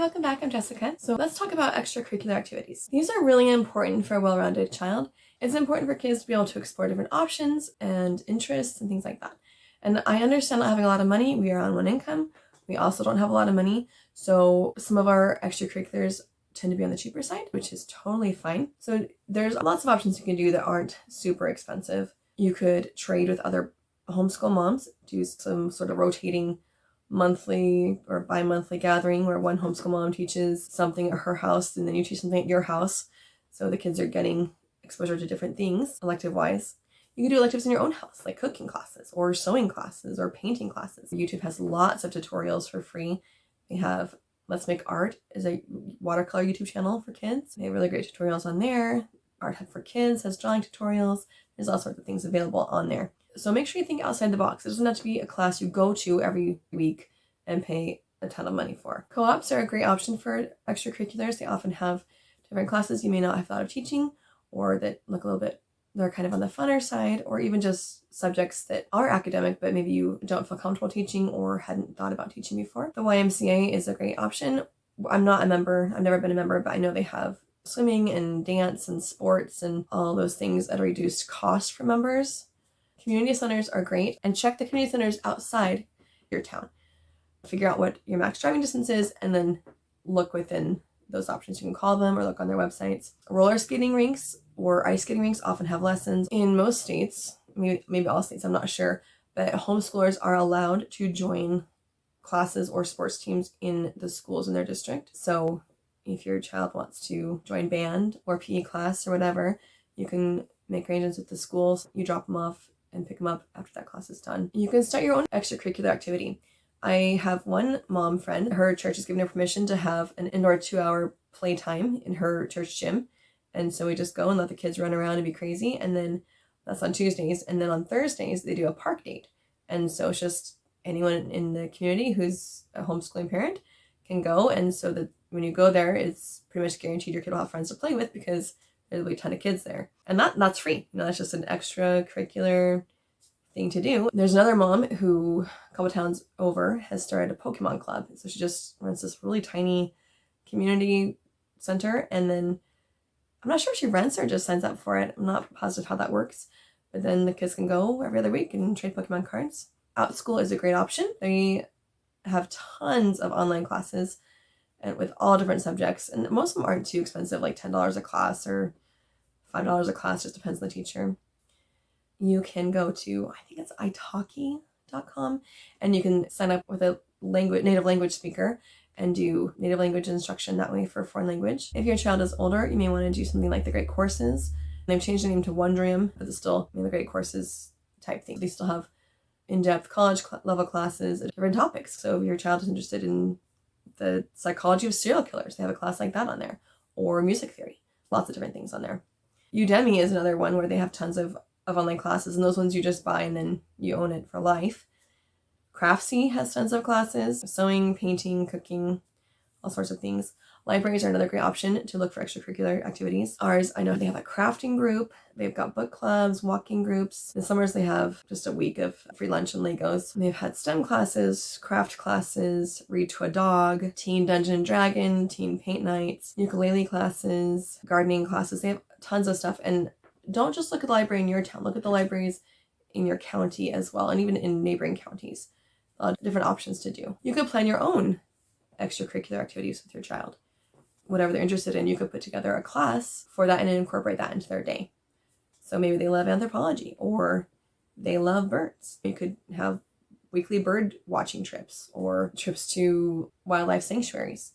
welcome back. I'm Jessica. So let's talk about extracurricular activities. These are really important for a well-rounded child. It's important for kids to be able to explore different options and interests and things like that. And I understand not having a lot of money. We are on one income. We also don't have a lot of money. So some of our extracurriculars tend to be on the cheaper side, which is totally fine. So there's lots of options you can do that aren't super expensive. You could trade with other homeschool moms, do some sort of rotating monthly or bi-monthly gathering where one homeschool mom teaches something at her house and then you teach something at your house. So the kids are getting exposure to different things, elective-wise. You can do electives in your own house, like cooking classes or sewing classes or painting classes. YouTube has lots of tutorials for free. They have Let's Make Art is a watercolor YouTube channel for kids. They have really great tutorials on there. Art Hub for Kids has drawing tutorials. There's all sorts of things available on there. So make sure you think outside the box. It doesn't have to be a class you go to every week and pay a ton of money for. Co-ops are a great option for extracurriculars. They often have different classes you may not have thought of teaching, or that look a little bit, they're kind of on the funner side, or even just subjects that are academic but maybe you don't feel comfortable teaching or hadn't thought about teaching before. The YMCA is a great option. I'm not a member, I've never been a member, but I know they have swimming and dance and sports and all those things at a reduced cost for members. Community centers are great, and check the community centers outside your town. Figure out what your max driving distance is and then look within those options. You can call them or look on their websites. Roller skating rinks or ice skating rinks often have lessons. In most states, maybe all states, I'm not sure, but homeschoolers are allowed to join classes or sports teams in the schools in their district. So if your child wants to join band or PE class or whatever, you can make arrangements with the schools. You drop them off and pick them up after that class is done. You can start your own extracurricular activity. I have one mom friend, her church has given her permission to have an indoor 2-hour playtime in her church gym. And so we just go and let the kids run around and be crazy. And then that's on Tuesdays. And then on Thursdays, they do a park date. And so it's just anyone in the community who's a homeschooling parent can go. And so that when you go there, it's pretty much guaranteed your kid will have friends to play with because there'll be a ton of kids there. And that's free. That's just an extracurricular thing to do. There's another mom who a couple towns over has started a Pokemon club. So she just runs this really tiny community center, and then I'm not sure if she rents or just signs up for it. I'm not positive how that works. But then the kids can go every other week and trade Pokemon cards. OutSchool is a great option. They have tons of online classes and with all different subjects, and most of them aren't too expensive, like $10 a class or $5 a class, just depends on the teacher. You can go to, I think it's italki.com, and you can sign up with a native language speaker and do native language instruction that way for foreign language. If your child is older, you may want to do something like the Great Courses. They've changed the name to Wondrium, but it's still the Great Courses type thing. They still have in-depth college level classes at different topics. So if your child is interested in the psychology of serial killers, they have a class like that on there, or music theory, lots of different things on there. Udemy is another one where they have tons of online classes, and those ones you just buy and then you own it for life. Craftsy has tons of classes, sewing, painting, cooking, all sorts of things. Libraries are another great option to look for extracurricular activities. Ours, I know they have a crafting group. They've got book clubs, walking groups. In summers, they have just a week of free lunch and Legos. They've had STEM classes, craft classes, read to a dog, teen Dungeon and Dragon, teen paint nights, ukulele classes, gardening classes. They have tons of stuff. And don't just look at the library in your town. Look at the libraries in your county as well, and even in neighboring counties. A lot of different options to do. You could plan your own extracurricular activities with your child. Whatever they're interested in, you could put together a class for that and incorporate that into their day. So maybe they love anthropology or they love birds. You could have weekly bird watching trips or trips to wildlife sanctuaries,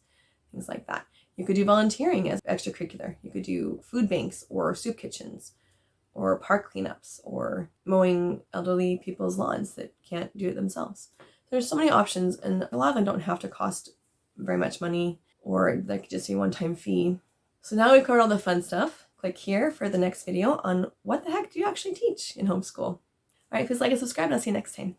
things like that. You could do volunteering as extracurricular. You could do food banks or soup kitchens or park cleanups or mowing elderly people's lawns that can't do it themselves. There's so many options, and a lot of them don't have to cost very much money, or that could just be a one-time fee. So now we've covered all the fun stuff. Click here for the next video on what the heck do you actually teach in homeschool. All right, please like and subscribe, and I'll see you next time.